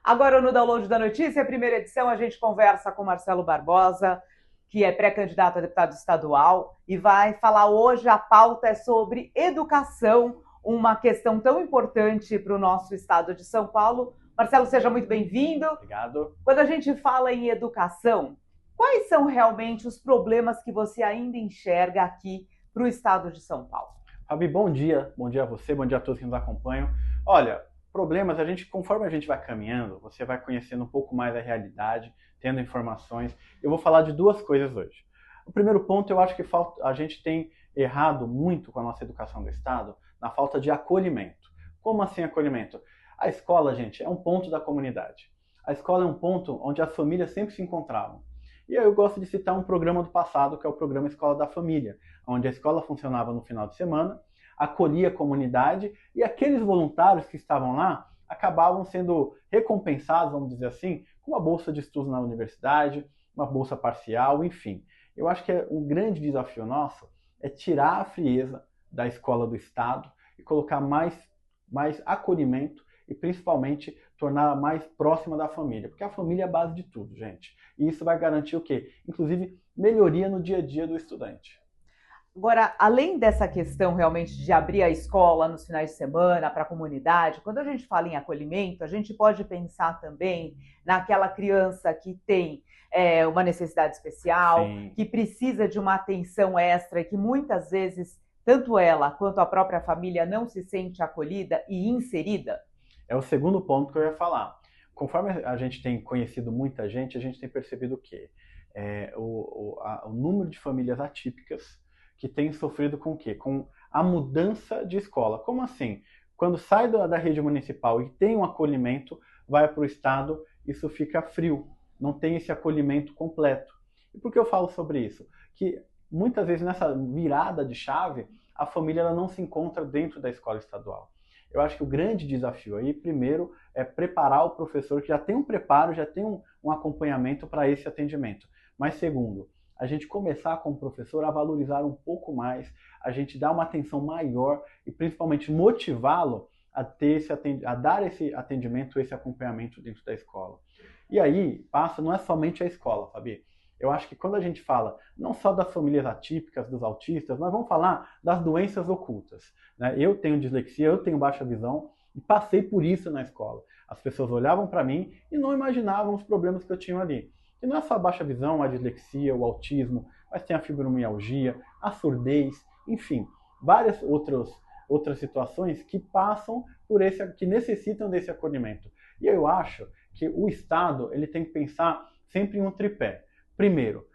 Agora, no Download da Notícia, primeira edição, a gente conversa com Marcelo Barbosa, que é pré-candidato a deputado estadual, e vai falar hoje, a pauta é sobre educação, uma questão tão importante para o nosso estado de São Paulo. Marcelo, seja muito bem-vindo. Obrigado. Quando a gente fala em educação, quais são realmente os problemas que você ainda enxerga aqui para o estado de São Paulo? Fabi, bom dia a você, bom dia a todos que nos acompanham. Olha, problemas, conforme a gente vai caminhando, você vai conhecendo um pouco mais a realidade, tendo informações. Eu vou falar de duas coisas hoje. O primeiro ponto, eu acho que a gente tem errado muito com a nossa educação do Estado na falta de acolhimento. Como assim acolhimento? A escola, gente, é um ponto da comunidade. A escola é um ponto onde as famílias sempre se encontravam. E aí eu gosto de citar um programa do passado, que é o programa Escola da Família, onde a escola funcionava no final de semana, acolhia a comunidade e aqueles voluntários que estavam lá acabavam sendo recompensados, vamos dizer assim, com uma bolsa de estudos na universidade, uma bolsa parcial, enfim. Eu acho que um grande desafio nosso é tirar a frieza da escola do Estado e colocar mais acolhimento e principalmente torná-la mais próxima da família, porque a família é a base de tudo, gente. E isso vai garantir o quê? Inclusive, melhoria no dia a dia do estudante. Agora, além dessa questão realmente de abrir a escola nos finais de semana para a comunidade, quando a gente fala em acolhimento, a gente pode pensar também naquela criança que tem uma necessidade especial, Sim. que precisa de uma atenção extra e que muitas vezes tanto ela quanto a própria família não se sente acolhida e inserida. É o segundo ponto que eu ia falar. Conforme a gente tem conhecido muita gente, a gente tem percebido que o número de famílias atípicas que têm sofrido com o quê? Com a mudança de escola. Como assim? Quando sai da rede municipal e tem um acolhimento, vai para o estado, isso fica frio. Não tem esse acolhimento completo. E por que eu falo sobre isso? Que muitas vezes nessa virada de chave, a família ela não se encontra dentro da escola estadual. Eu acho que o grande desafio aí, primeiro, é preparar o professor que já tem um preparo, já tem um acompanhamento para esse atendimento. Mas segundo, a gente começar com o professor a valorizar um pouco mais, a gente dar uma atenção maior e principalmente motivá-lo a dar esse atendimento, esse acompanhamento dentro da escola. E aí, não é somente a escola, Fabi. Eu acho que quando a gente fala não só das famílias atípicas, dos autistas, nós vamos falar das doenças ocultas. Né? Eu tenho dislexia, eu tenho baixa visão e passei por isso na escola. As pessoas olhavam para mim e não imaginavam os problemas que eu tinha ali. E não é só a baixa visão, a dislexia, o autismo, mas tem a fibromialgia, a surdez, enfim, várias outras situações que passam que necessitam desse acolhimento. E eu acho que o Estado ele tem que pensar sempre em um tripé. Primeiro,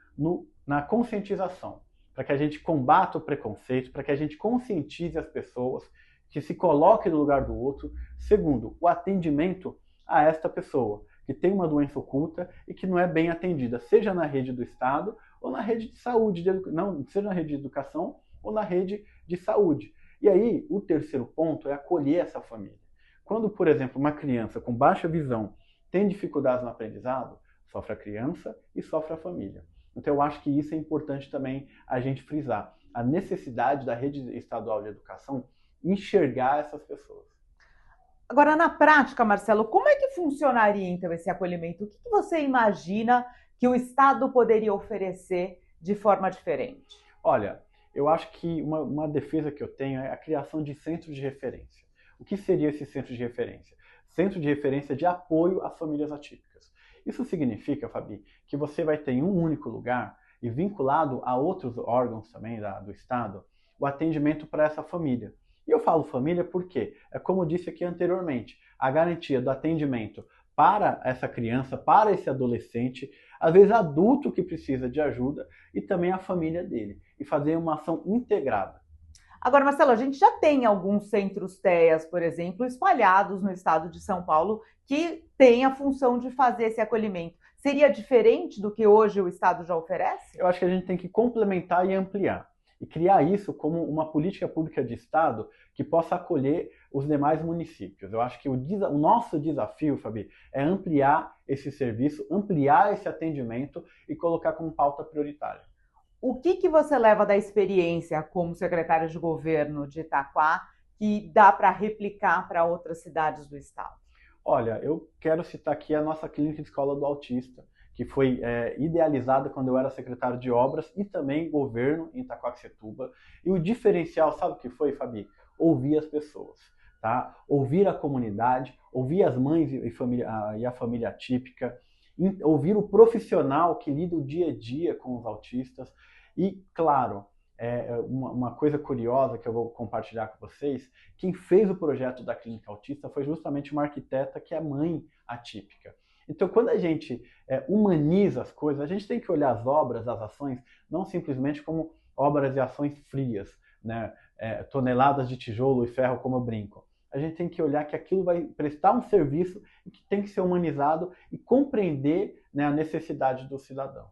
na conscientização, para que a gente combata o preconceito, para que a gente conscientize as pessoas, que se coloque no lugar do outro. Segundo, o atendimento a esta pessoa, que tem uma doença oculta e que não é bem atendida, seja na rede do Estado ou na rede de saúde, seja na rede de educação ou na rede de saúde. E aí, o terceiro ponto é acolher essa família. Quando, por exemplo, uma criança com baixa visão tem dificuldades no aprendizado, sofre a criança e sofre a família. Então eu acho que isso é importante também a gente frisar. A necessidade da rede estadual de educação enxergar essas pessoas. Agora, na prática, Marcelo, como é que funcionaria então esse acolhimento? O que você imagina que o Estado poderia oferecer de forma diferente? Olha, eu acho que uma defesa que eu tenho é a criação de centros de referência. O que seria esse centro de referência? Centro de referência de apoio às famílias atípicas. Isso significa, Fabi, que você vai ter em um único lugar e vinculado a outros órgãos também do Estado, o atendimento para essa família. E eu falo família porque, é como eu disse aqui anteriormente, a garantia do atendimento para essa criança, para esse adolescente, às vezes adulto que precisa de ajuda e também a família dele. E fazer uma ação integrada. Agora, Marcelo, a gente já tem alguns centros TEAs, por exemplo, espalhados no estado de São Paulo, que têm a função de fazer esse acolhimento. Seria diferente do que hoje o estado já oferece? Eu acho que a gente tem que complementar e ampliar. E criar isso como uma política pública de Estado que possa acolher os demais municípios. Eu acho que o nosso desafio, Fabi, é ampliar esse serviço, ampliar esse atendimento e colocar como pauta prioritária. O que você leva da experiência como secretário de governo de Itaquá que dá para replicar para outras cidades do estado? Olha, eu quero citar aqui a nossa clínica de escola do autista, que foi idealizada quando eu era secretário de obras e também governo em Itaquaquecetuba. E o diferencial, sabe o que foi, Fabi? Ouvir as pessoas, tá? Ouvir a comunidade, ouvir as mães e a família atípica, ouvir o profissional que lida o dia a dia com os autistas e, claro, uma coisa curiosa que eu vou compartilhar com vocês, quem fez o projeto da Clínica Autista foi justamente uma arquiteta que é mãe atípica. Então, quando a gente humaniza as coisas, a gente tem que olhar as obras, as ações, não simplesmente como obras e ações frias, né? Toneladas de tijolo e ferro, como eu brinco. A gente tem que olhar que aquilo vai prestar um serviço e que tem que ser humanizado e compreender, né, a necessidade do cidadão.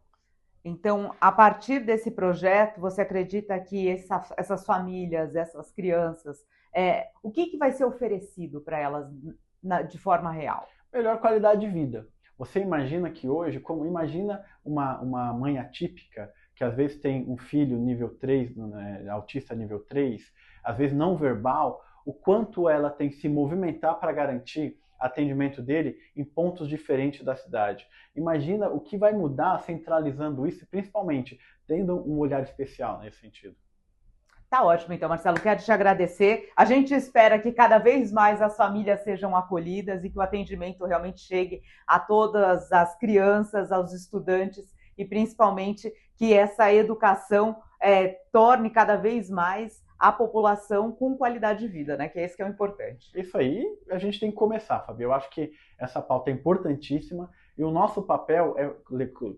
Então, a partir desse projeto, você acredita que essas famílias, essas crianças, o que vai ser oferecido para elas de forma real? Melhor qualidade de vida. Você imagina que hoje, imagina uma mãe atípica, que às vezes tem um filho nível 3, né, autista nível 3, às vezes não verbal, o quanto ela tem que se movimentar para garantir atendimento dele em pontos diferentes da cidade. Imagina o que vai mudar centralizando isso, principalmente tendo um olhar especial nesse sentido. Tá ótimo, então, Marcelo, quero te agradecer. A gente espera que cada vez mais as famílias sejam acolhidas e que o atendimento realmente chegue a todas as crianças, aos estudantes e principalmente que essa educação torne cada vez mais a população com qualidade de vida, né? Que é esse que é o importante. Isso aí a gente tem que começar, Fabio. Eu acho que essa pauta é importantíssima e o nosso papel é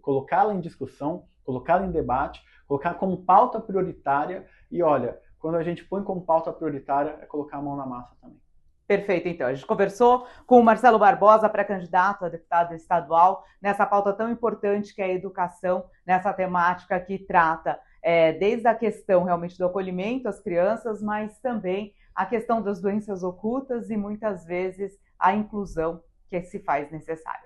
colocá-la em discussão, colocá-la em debate, colocar como pauta prioritária e, olha, quando a gente põe como pauta prioritária é colocar a mão na massa também. Perfeito, então. A gente conversou com o Marcelo Barbosa, pré-candidato a deputado estadual, nessa pauta tão importante que é a educação, nessa temática que trata desde a questão realmente do acolhimento às crianças, mas também a questão das doenças ocultas e muitas vezes a inclusão que se faz necessária.